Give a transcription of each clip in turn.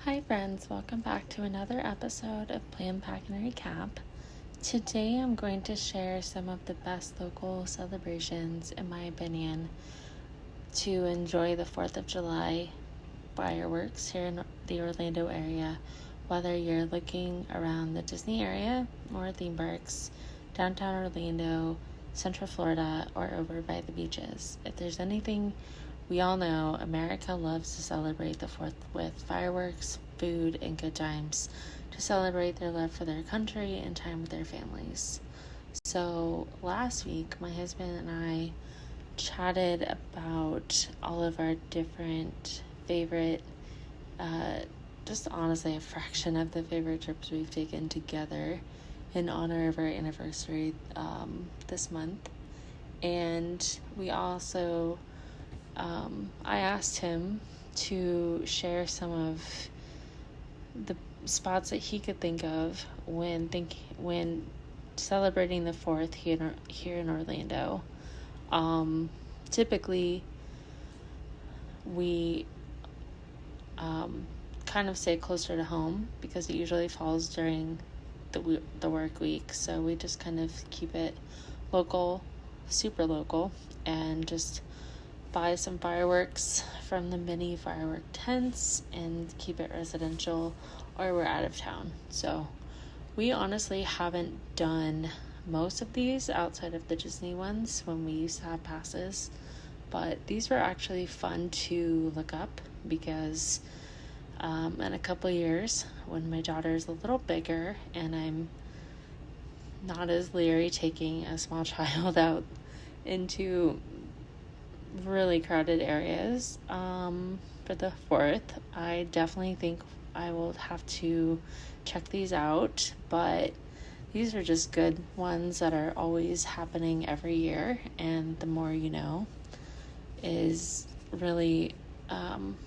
Hi friends, welcome back to another episode of Plan, Pack, and Recap. Today I'm going to share some of the best local celebrations, in my opinion, to enjoy the 4th of July fireworks here in the Orlando area, whether you're looking around the Disney area or theme parks, downtown Orlando, Central Florida, or over by the beaches. If there's anything we all know, America loves to celebrate the 4th with fireworks, food, and good times to celebrate their love for their country and time with their families. So last week, my husband and I chatted about all of our different favorite, just honestly a fraction of the favorite trips we've taken together in honor of our anniversary this month. And we also I asked him to share some of the spots that he could think of when celebrating the 4th here in Orlando. Typically, we kind of stay closer to home because it usually falls during the work week. So we just kind of keep it local, super local, and just buy some fireworks from the mini firework tents and keep it residential, or we're out of town. So we honestly haven't done most of these outside of the Disney ones when we used to have passes, but these were actually fun to look up because in a couple years, when my daughter is a little bigger and I'm not as leery taking a small child out into really crowded areas for the 4th, I definitely think I will have to check these out, but these are just good ones that are always happening every year, and the more you know is really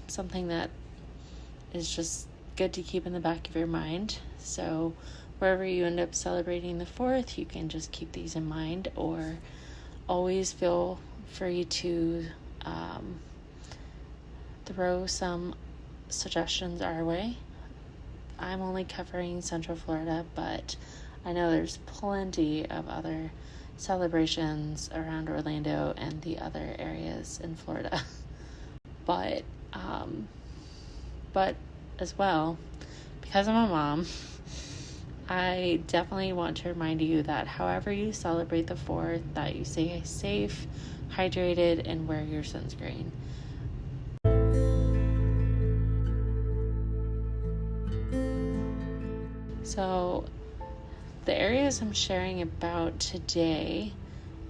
something that is just good to keep in the back of your mind. So wherever you end up celebrating the 4th, you can just keep these in mind, or always feel free to throw some suggestions our way. I'm only covering Central Florida, but I know there's plenty of other celebrations around Orlando and the other areas in Florida. But as well, because I'm a mom, I definitely want to remind you that however you celebrate the 4th, that you stay safe, hydrated, and wear your sunscreen. So the areas I'm sharing about today,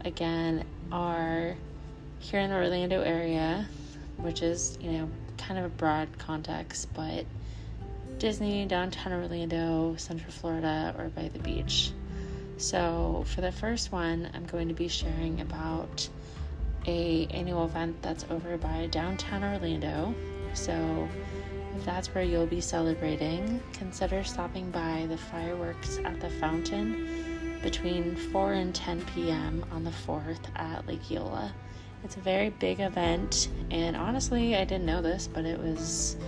again, are here in the Orlando area, which is, kind of a broad context, but Disney, downtown Orlando, Central Florida, or by the beach. So for the first one, I'm going to be sharing about a annual event that's over by downtown Orlando. So if that's where you'll be celebrating, consider stopping by the fireworks at the fountain between 4 and 10 p.m. on the 4th at Lake Eola. It's a very big event, and honestly, I didn't know this, but it's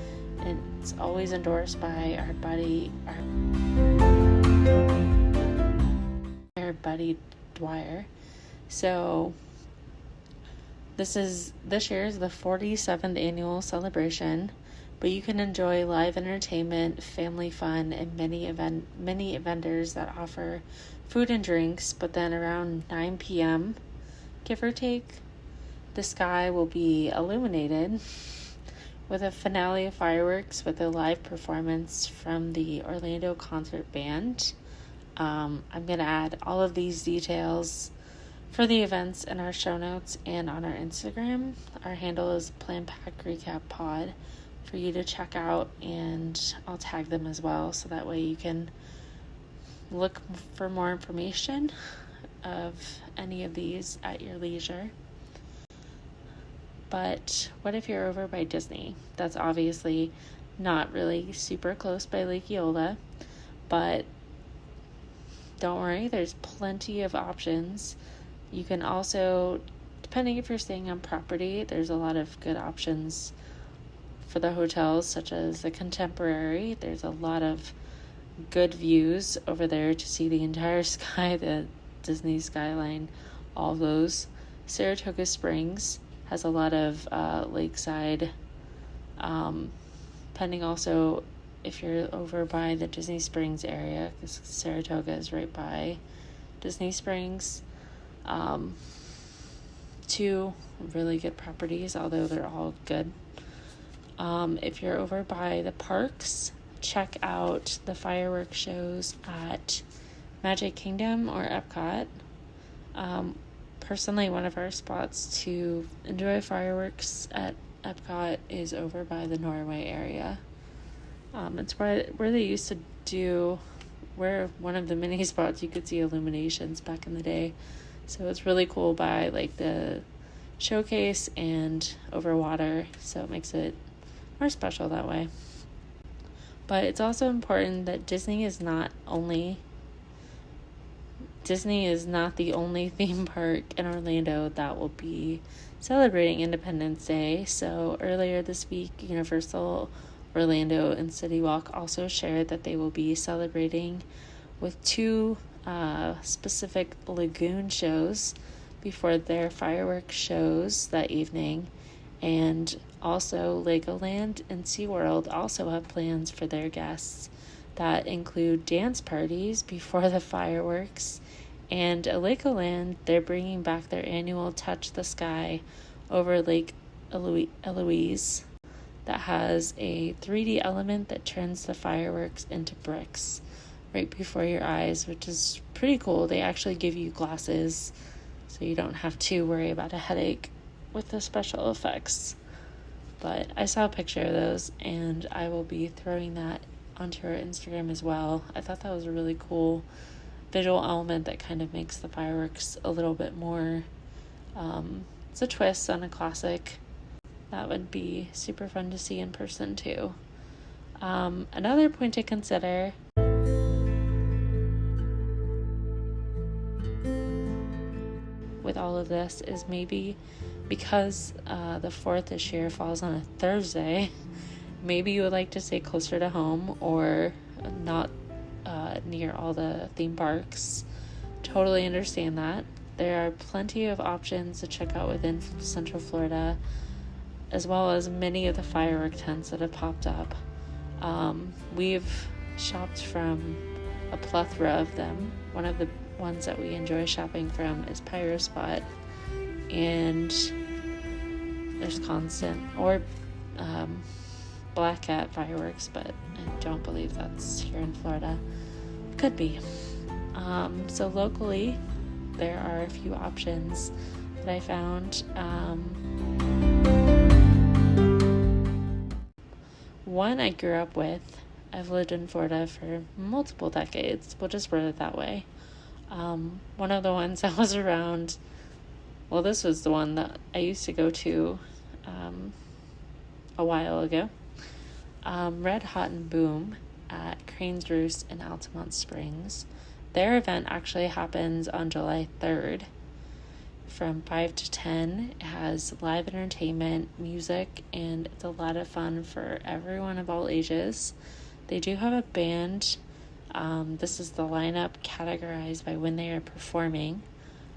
always endorsed by our buddy Dwyer. So this year is the 47th annual celebration, but you can enjoy live entertainment, family fun, and many vendors that offer food and drinks. But then around 9 p.m., give or take, the sky will be illuminated with a finale of fireworks with a live performance from the Orlando Concert Band. I'm going to add all of these details for the events in our show notes and on our Instagram. Our handle is Plan, Pack, Recap Pod for you to check out, and I'll tag them as well, so that way you can look for more information of any of these at your leisure. But what if you're over by Disney? That's obviously not really super close by Lake Eola, but don't worry, there's plenty of options. You can also, depending if you're staying on property, there's a lot of good options for the hotels, such as the Contemporary. There's a lot of good views over there to see the entire sky, the Disney skyline, all those. Saratoga Springs has a lot of lakeside, depending also if you're over by the Disney Springs area, because Saratoga is right by Disney Springs. Two really good properties, although they're all good. If you're over by the parks, check out the fireworks shows at Magic Kingdom or Epcot. Personally, one of our spots to enjoy fireworks at Epcot is over by the Norway area. It's where they used to do, where one of the mini spots you could see illuminations back in the day. So it's really cool by like the showcase and over water, so it makes it more special that way. But it's also important that Disney is not the only theme park in Orlando that will be celebrating Independence Day. So earlier this week, Universal Orlando and City Walk also shared that they will be celebrating with two specific lagoon shows before their fireworks shows that evening. And also Legoland and SeaWorld also have plans for their guests that include dance parties before the fireworks. And at Legoland, they're bringing back their annual Touch the Sky over Lake Eloise that has a 3D element that turns the fireworks into bricks right before your eyes, which is pretty cool. They actually give you glasses, so you don't have to worry about a headache with the special effects. But I saw a picture of those, and I will be throwing that onto our Instagram as well. I thought that was a really cool visual element that kind of makes the fireworks a little bit more, it's a twist on a classic. That would be super fun to see in person too. Another point to consider with all of this is maybe because the 4th this year falls on a Thursday, maybe you would like to stay closer to home or not near all the theme parks. Totally understand that. There are plenty of options to check out within Central Florida, as well as many of the firework tents that have popped up. We've shopped from a plethora of them. One of the ones that we enjoy shopping from is Pyro Spot, and there's Constant or Black Cat fireworks, but I don't believe that's here in Florida. Could be. So locally, there are a few options that I found. One I grew up with. I've lived in Florida for multiple decades. We'll just word it that way. One of the ones that was around, well, this was the one that I used to go to a while ago. Red Hot and Boom at Crane's Roost in Altamonte Springs. Their event actually happens on July 3rd from 5 to 10. It has live entertainment, music, and it's a lot of fun for everyone of all ages. They do have a band. This is the lineup categorized by when they are performing.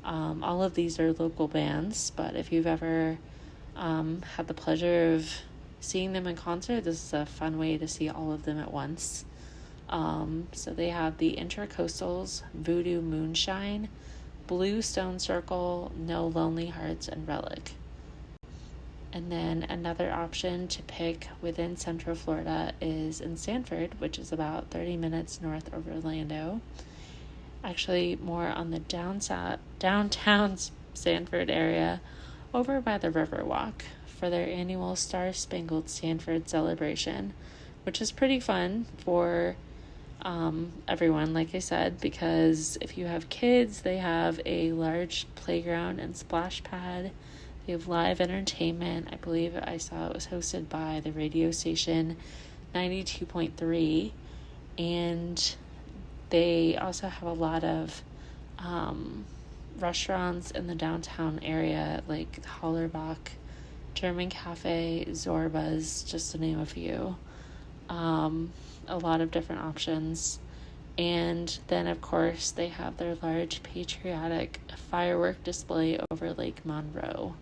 All of these are local bands, but if you've ever had the pleasure of seeing them in concert, this is a fun way to see all of them at once. So they have the Intracoastals, Voodoo Moonshine, Blue Stone Circle, No Lonely Hearts, and Relic. And then another option to pick within Central Florida is in Sanford, which is about 30 minutes north of Orlando. Actually, more on the downtown Sanford area, over by the Riverwalk, for their annual Star Spangled Sanford celebration, which is pretty fun for everyone, like I said, because if you have kids, they have a large playground and splash pad. They have live entertainment. I believe I saw it was hosted by the radio station 92.3, and they also have a lot of restaurants in the downtown area, like Hollerbach, German Cafe, Zorba's, just to name a few. A lot of different options. And then, of course, they have their large patriotic firework display over Lake Monroe.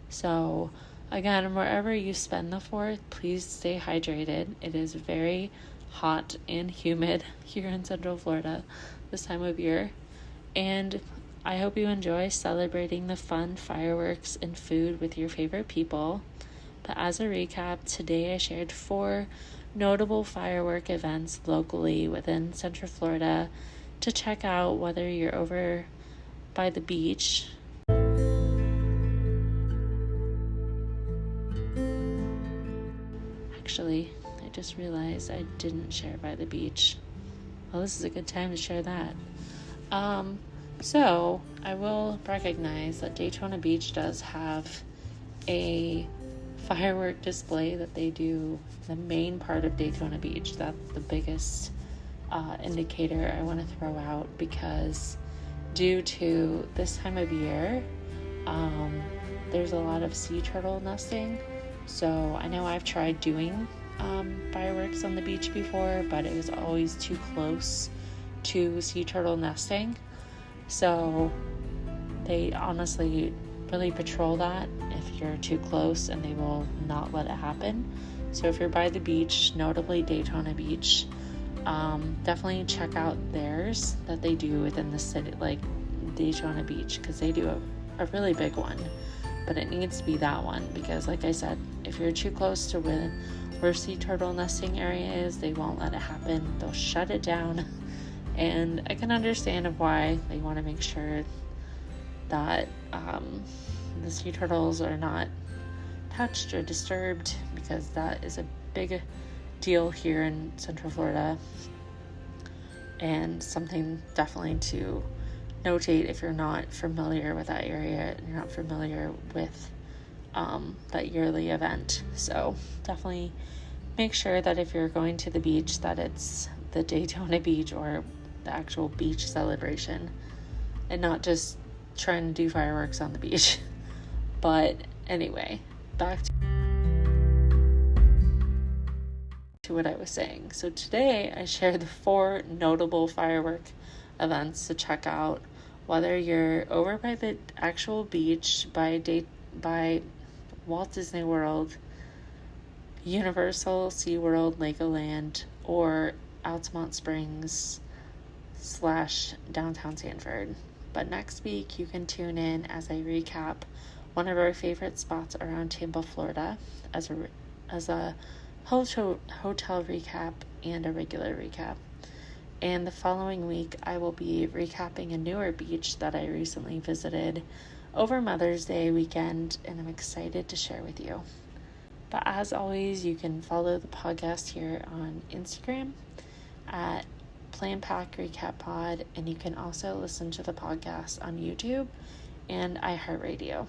So, again, wherever you spend the 4th, please stay hydrated. It is very hot and humid here in Central Florida this time of year. And I hope you enjoy celebrating the fun fireworks and food with your favorite people. But as a recap, today I shared 4 notable firework events locally within Central Florida to check out, whether you're over by the beach. Actually, I just realized I didn't share by the beach. Well, this is a good time to share that. So I will recognize that Daytona Beach does have a firework display that they do the main part of Daytona Beach. That's the biggest indicator I want to throw out, because due to this time of year, there's a lot of sea turtle nesting. So I know I've tried doing fireworks on the beach before, but it was always too close to sea turtle nesting. So they honestly really patrol that if you're too close, and they will not let it happen. So if you're by the beach, notably Daytona Beach, definitely check out theirs that they do within the city, like Daytona Beach, because they do a really big one. But it needs to be that one, because like I said, if you're too close to where sea turtle nesting area is, they won't let it happen. They'll shut it down. And I can understand of why they want to make sure that the sea turtles are not touched or disturbed, because that is a big deal here in Central Florida, and something definitely to notate if you're not familiar with that area and you're not familiar with that yearly event. So definitely make sure that if you're going to the beach, that it's the Daytona Beach or the actual beach celebration, and not just trying to do fireworks on the beach. But anyway, back to what I was saying. So today I shared the 4 notable firework events to check out, whether you're over by the actual beach, by Walt Disney World, Universal, SeaWorld, Legoland, or Altamonte Springs / downtown Sanford. But next week you can tune in as I recap one of our favorite spots around Tampa, Florida, as a hotel recap and a regular recap. And the following week I will be recapping a newer beach that I recently visited over Mother's Day weekend, and I'm excited to share with you. But as always, you can follow the podcast here on Instagram at Plan Pack Recap Pod, and you can also listen to the podcast on YouTube and iHeartRadio.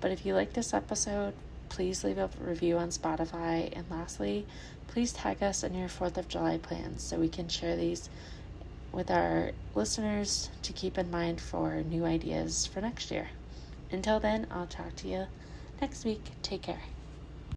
But if you like this episode, please leave a review on Spotify, and lastly, please tag us in your 4th of July plans so we can share these with our listeners to keep in mind for new ideas for next year. Until then, I'll talk to you next week. Take care.